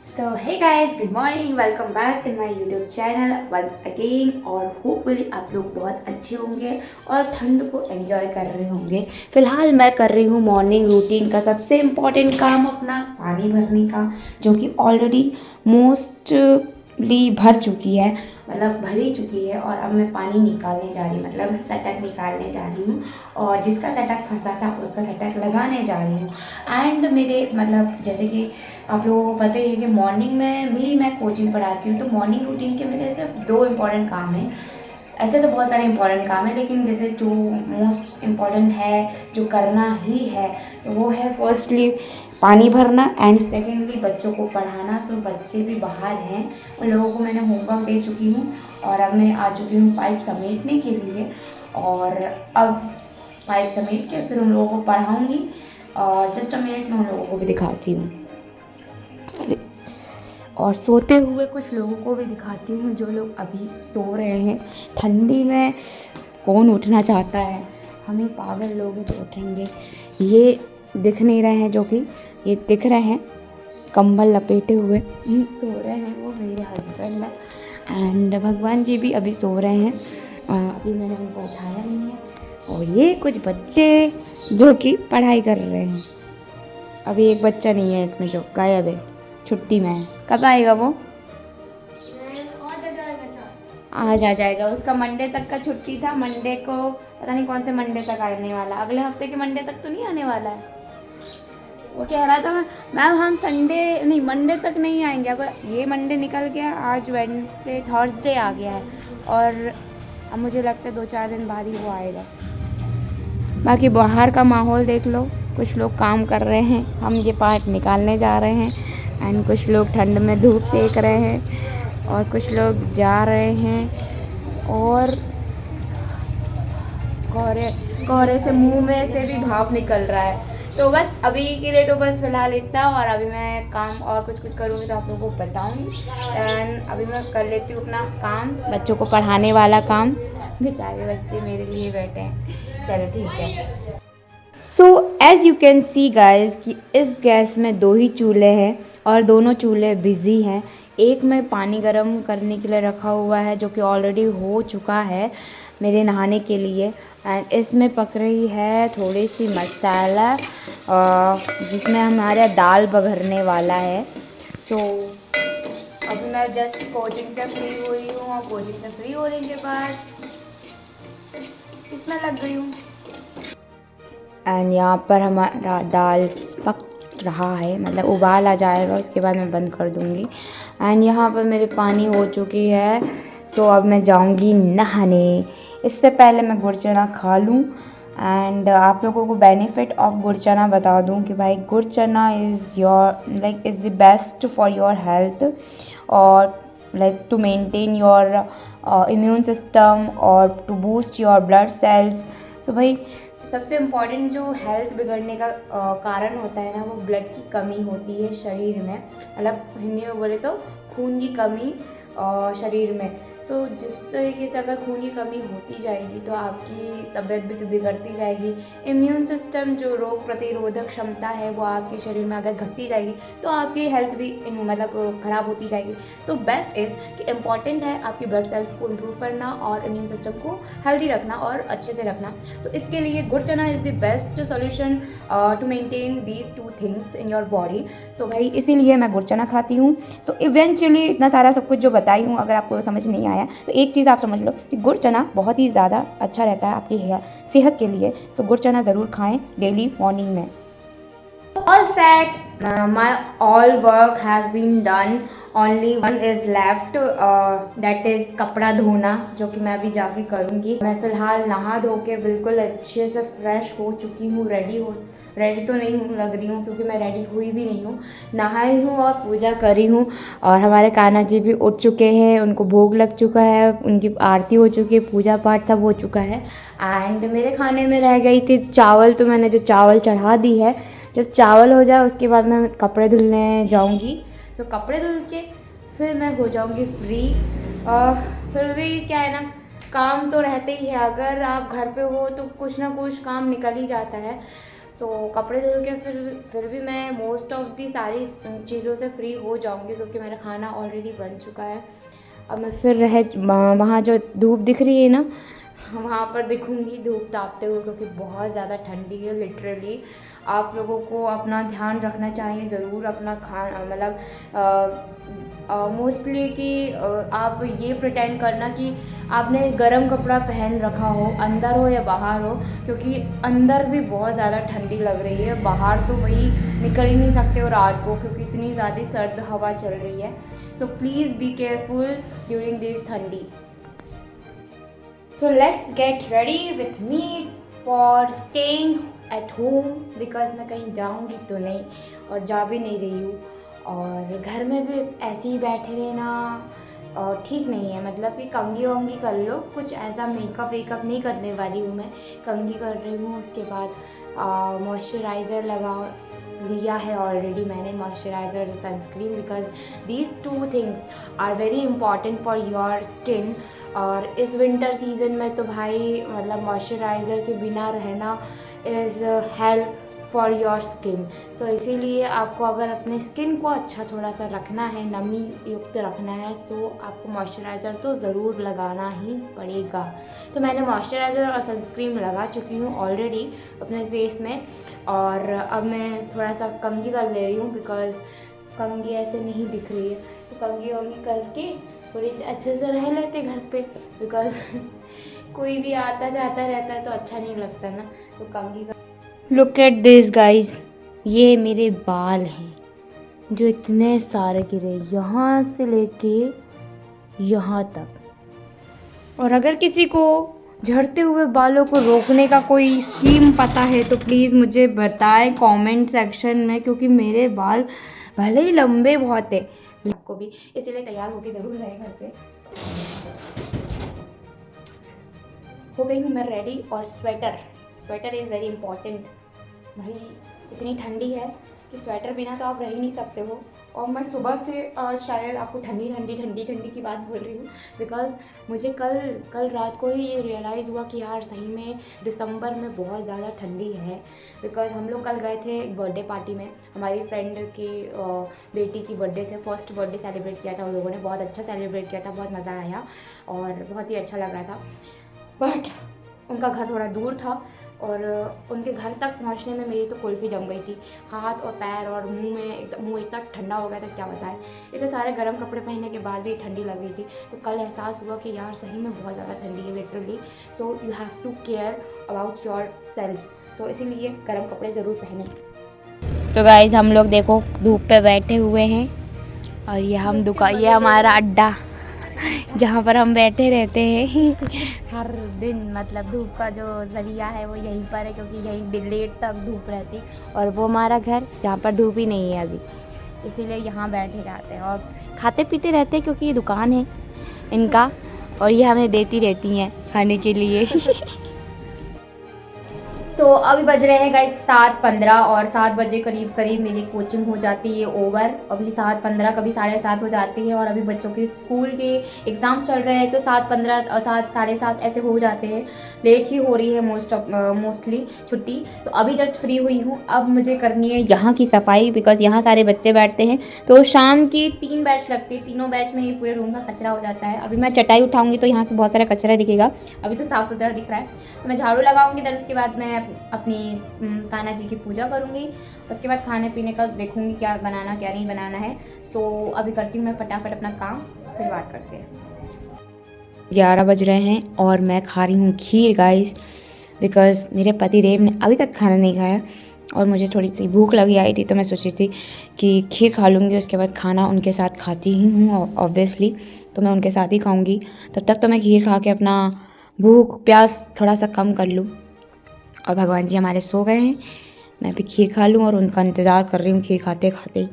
So hey guys, good morning, welcome back to my YouTube channel once again. और hopefully आप लोग बहुत अच्छे होंगे और ठंड को एंजॉय कर रहे होंगे। फिलहाल मैं कर रही हूँ मॉर्निंग रूटीन का सबसे इम्पॉर्टेंट काम, अपना पानी भरने का, जो कि ऑलरेडी मोस्टली भर चुकी है, मतलब भर ही चुकी है। और अब मैं पानी निकालने जा रही हूँ, मतलब सटक निकालने जा रही हूँ। और जिसका सटक फंसा था उसका सटक लगाने जा रही हूँ। एंड मेरे मतलब जैसे कि आप लोगों को पता ही है कि मॉर्निंग में भी मैं कोचिंग पढ़ाती हूँ, तो मॉर्निंग रूटीन के मेरे सिर्फ दो इम्पॉर्टेंट काम हैं। ऐसे तो बहुत सारे इम्पॉर्टेंट काम है, लेकिन जैसे जो मोस्ट इम्पॉर्टेंट है, जो करना ही है, तो वो है फर्स्टली पानी भरना एंड सेकेंडली बच्चों को पढ़ाना। सो बच्चे भी बाहर हैं, उन लोगों को मैंने होमवर्क दे चुकी हूँ और अब मैं आ चुकी हूँ पाइप समेटने के लिए। और अब पाइप समेट के फिर उन लोगों को पढ़ाऊँगी और जस्ट अ मिनट में उन लोगों को भी दिखाती हूँ। और सोते हुए कुछ लोगों को भी दिखाती हूँ, जो लोग अभी सो रहे हैं। ठंडी में कौन उठना चाहता है, हमें पागल लोग हैं जो उठेंगे। ये दिख नहीं रहे हैं, जो कि ये दिख रहे हैं कंबल लपेटे हुए सो रहे हैं, वो मेरे हस्बैंड है। एंड भगवान जी भी अभी सो रहे हैं, अभी मैंने उनको उठाया नहीं है। और ये कुछ बच्चे जो कि पढ़ाई कर रहे हैं। अभी एक बच्चा नहीं है इसमें जो गायब है, छुट्टी में है। कब आएगा वो? आज आ जाएगा। उसका मंडे तक का छुट्टी था, मंडे को पता नहीं कौन से मंडे तक आने वाला, अगले हफ्ते के मंडे तक तो नहीं आने वाला है। वो कह रहा था मैम हम संडे नहीं मंडे तक नहीं आएंगे। अब ये मंडे निकल गया, आज वेडनेसडे थर्सडे आ गया है और अब मुझे लगता है 2-4 दिन बाद ही वो आएगा। बाकी बाहर का माहौल देख लो, कुछ लोग काम कर रहे हैं, हम ये पार्ट निकालने जा रहे हैं। एंड कुछ लोग ठंड में धूप सेक रहे हैं और कुछ लोग जा रहे हैं। और कोहरे से मुंह में से भी भाप निकल रहा है। तो बस अभी के लिए तो बस फिलहाल इतना, और अभी मैं काम और कुछ करूँगी तो आप लोगों को बताऊँगी। एंड अभी मैं कर लेती हूँ अपना काम, बच्चों को पढ़ाने वाला काम। बेचारे बच्चे मेरे लिए बैठे हैं, चलो ठीक है। So as you can see guys कि इस गैस में 2 ही चूल्हे हैं और दोनों चूल्हे बिज़ी हैं। एक में पानी गर्म करने के लिए रखा हुआ है, जो कि ऑलरेडी हो चुका है मेरे नहाने के लिए। एंड इसमें पक रही है थोड़ी सी मसाला, जिसमें हमारा दाल बघरने वाला है। सो अभी मैं जस्ट कोचिंग से फ्री हुई हूँ और कोचिंग से फ्री होने के बाद इसमें लग गई हूँ। एंड यहाँ पर हमारा दाल पक रहा है, मतलब उबाल आ जाएगा, उसके बाद मैं बंद कर दूँगी। एंड यहाँ पर मेरे पानी हो चुकी है। सो अब मैं जाऊँगी नहाने। इससे पहले मैं गुड़ चना खा लूँ। एंड आप लोगों को बेनिफिट ऑफ गुड़ चना बता दूँ कि भाई गुड़ चना is your is the best for your health, और like to maintain your immune system और to boost your blood cells. So भाई सबसे इम्पॉर्टेंट जो हेल्थ बिगड़ने का कारण होता है ना, वो ब्लड की कमी होती है शरीर में, मतलब हिंदी में बोले तो खून की कमी शरीर में। सो जिस तरीके से अगर खून की कमी होती जाएगी तो आपकी तबीयत भी बिगड़ती जाएगी। इम्यून सिस्टम जो रोग प्रतिरोधक क्षमता है वो आपके शरीर में अगर घटती जाएगी तो आपकी हेल्थ भी मतलब ख़राब होती जाएगी। सो बेस्ट इज़ कि इम्पॉर्टेंट है आपकी ब्लड सेल्स को इम्प्रूव करना और इम्यून सिस्टम को हेल्दी रखना और अच्छे से रखना। सो इसके लिए गुड़ चना is the best solution to maintain these 2 things in your body. So भाई इसीलिए मैं गुड़ चना खाती हूँ। सो इवेंचुअली इतना सारा सब कुछ जो बताई हूँ, अगर आपको समझ नहीं आया तो एक चीज़ आप समझ लो कि गुड़ चना बहुत ही ज़्यादा अच्छा रहता है आपकी सेहत के लिए। सो गुड़ चना ज़रूर खाएं डेली मॉर्निंग में। All set. My all work has been done. Only one is left. That is कपड़ा धोना, जो कि मैं अभी जाके करूँगी। मैं फ़िलहाल नहा धो के बिल्कुल अच्छे से फ्रेश हो चुकी हूँ। रेडी तो नहीं लग रही हूँ क्योंकि मैं रेडी हुई भी नहीं हूँ। नहाई हूँ और पूजा करी हूँ। और हमारे कान्हा जी भी उठ चुके हैं, उनको भोग लग चुका है, उनकी आरती हो चुकी है, पूजा पाठ सब हो चुका है। एंड मेरे खाने में रह गई थी चावल, तो मैंने जो चावल चढ़ा दी है। जब चावल हो जाए उसके बाद मैं कपड़े धुलने जाऊंगी। सो कपड़े धुल के फिर मैं हो जाऊंगी फ्री। फिर भी क्या है ना, काम तो रहते ही है, अगर आप घर पे हो तो कुछ ना कुछ काम निकल ही जाता है। सो कपड़े धुल के फिर भी मैं मोस्ट ऑफ दी सारी चीज़ों से फ्री हो जाऊंगी क्योंकि मेरा खाना ऑलरेडी बन चुका है। अब मैं फिर वहाँ जो धूप दिख रही है ना, वहाँ पर दिखूंगी धूप तापते हुए, क्योंकि बहुत ज़्यादा ठंडी है लिटरली। आप लोगों को अपना ध्यान रखना चाहिए ज़रूर, अपना मोस्टली कि आप ये प्रिटेंड करना कि आपने गर्म कपड़ा पहन रखा हो, अंदर हो या बाहर हो, क्योंकि अंदर भी बहुत ज़्यादा ठंडी लग रही है, बाहर तो वही निकल ही नहीं सकते हो रात को क्योंकि इतनी ज़्यादा सर्द हवा चल रही है। So please be careful during this ठंडी। So let's get ready with me for staying at home because मैं कहीं जाऊंगी तो नहीं और जा भी नहीं रही हूँ, और घर में भी ऐसे ही बैठे रहना और ठीक नहीं है। मतलब कि कंघी वंगी कर लो, कुछ ऐसा मेकअप वेकअप नहीं करने वाली हूँ मैं। कंघी कर रही हूँ, उसके बाद मॉइस्चराइज़र लगा लिया है ऑलरेडी मैंने, moisturiser sunscreen, because these two things are very important for your skin. और इस विंटर सीजन में तो भाई मतलब मॉइस्चराइज़र के बिना रहना is help for your skin. So इसीलिए आपको अगर अपने स्किन को अच्छा थोड़ा सा रखना है, नमी युक्त रखना है, सो आपको मॉइस्चराइज़र तो ज़रूर लगाना ही पड़ेगा। तो मैंने मॉइस्चराइज़र और सनस्क्रीन लगा चुकी हूँ ऑलरेडी अपने फेस में, और अब मैं थोड़ा सा कंघी कर ले रही हूँ बिकॉज़ कंघी ऐसे नहीं दिख रही है। तो कंघी वंघी करके थोड़ी सी अच्छे से रह लेते घर पे, बिकॉज़ कोई भी आता जाता रहता है तो अच्छा नहीं लगता ना, तो कंघी कर। लुक एट दिस गाइज, ये मेरे बाल हैं जो इतने सारे गिरे यहाँ से लेके यहाँ तक। और अगर किसी को झड़ते हुए बालों को रोकने का कोई स्कीम पता है तो प्लीज़ मुझे बताएं कमेंट सेक्शन में, क्योंकि मेरे बाल भले ही लंबे बहुत है, आपको भी, इसीलिए तैयार होके ज़रूर रहे घर पे। हो गई हूँ मैं रेडी, और स्वेटर इज़ वेरी इंपॉर्टेंट। भाई इतनी ठंडी है कि स्वेटर बिना तो आप रह ही नहीं सकते हो। और मैं सुबह से शायद आपको ठंडी की बात बोल रही हूँ, बिकॉज़ मुझे कल रात को ही ये रियलाइज़ हुआ कि यार सही में दिसंबर में बहुत ज़्यादा ठंडी है। बिकॉज़ हम लोग कल गए थे एक बर्थडे पार्टी में, हमारी फ्रेंड की बेटी की बर्थडे थे, फर्स्ट बर्थडे सेलिब्रेट किया था उन लोगों ने, बहुत अच्छा सेलिब्रेट किया था, बहुत मज़ा आया और बहुत ही अच्छा लग रहा था। बट उनका घर थोड़ा दूर था और उनके घर तक पहुंचने में मेरी तो कुल्फ़ी जम गई थी, हाथ और पैर और मुंह इतना ठंडा हो गया था क्या बताएं। इतने सारे गर्म कपड़े पहनने के बाद भी ठंडी लग रही थी। तो कल एहसास हुआ कि यार सही में बहुत ज़्यादा ठंडी है literally. So you have to care about your self. So इसीलिए गर्म कपड़े ज़रूर पहने। तो गाइज़ हम लोग देखो धूप पे बैठे हुए हैं, और ये हमारा अड्डा जहाँ पर हम बैठे रहते हैं हर दिन। मतलब धूप का जो ज़रिया है वो यहीं पर है, क्योंकि यहीं लेट तक धूप रहती। और वो हमारा घर जहाँ पर धूप ही नहीं है अभी, इसीलिए यहाँ बैठे रहते हैं और खाते पीते रहते हैं, क्योंकि ये दुकान है इनका और ये हमें देती रहती हैं खाने के लिए तो अभी बज रहे हैं गाइस 7:15, और 7 बजे करीब मेरी कोचिंग हो जाती है ओवर। अभी 7:15 कभी 7:30 हो जाती है, और अभी बच्चों के स्कूल के एग्ज़ाम्स चल रहे हैं तो 7:15 7 7:30 ऐसे हो जाते हैं। लेट ही हो रही है मोस्टली छुट्टी। तो अभी जस्ट फ्री हुई हूँ। अब मुझे करनी है यहाँ की सफाई, बिकॉज़ यहाँ सारे बच्चे बैठते हैं। तो शाम की 3 बैच लगती है, तीनों बैच में ये पूरे रूम का कचरा हो जाता है। अभी मैं चटाई उठाऊँगी तो यहाँ से बहुत सारा कचरा दिखेगा, अभी तो साफ़ सुथरा दिख रहा है। तो मैं झाड़ू लगाऊंगी, देन उसके बाद मैं अपनी कान्हा जी की पूजा करूंगी। उसके बाद खाने पीने का देखूंगी क्या बनाना क्या नहीं बनाना है। सो अभी करती हूँ मैं फटाफट अपना काम, फिर बात करते हैं। 11 बज रहे हैं और मैं खा रही हूँ खीर गाइस, बिकॉज़ मेरे पति देव ने अभी तक खाना नहीं खाया और मुझे थोड़ी सी भूख लगी आई थी, तो मैं सोची थी कि खीर खा लूँगी, उसके बाद खाना उनके साथ खाती ही हूँ ऑब्वियसली, तो मैं उनके साथ ही खाऊँगी। तब तक तो मैं खीर खा के अपना भूख प्यास थोड़ा सा कम कर लूँ। और भगवान जी हमारे सो गए हैं, मैं भी खीर खा लूँ और उनका इंतज़ार कर रही हूँ खीर खाते खाते ही।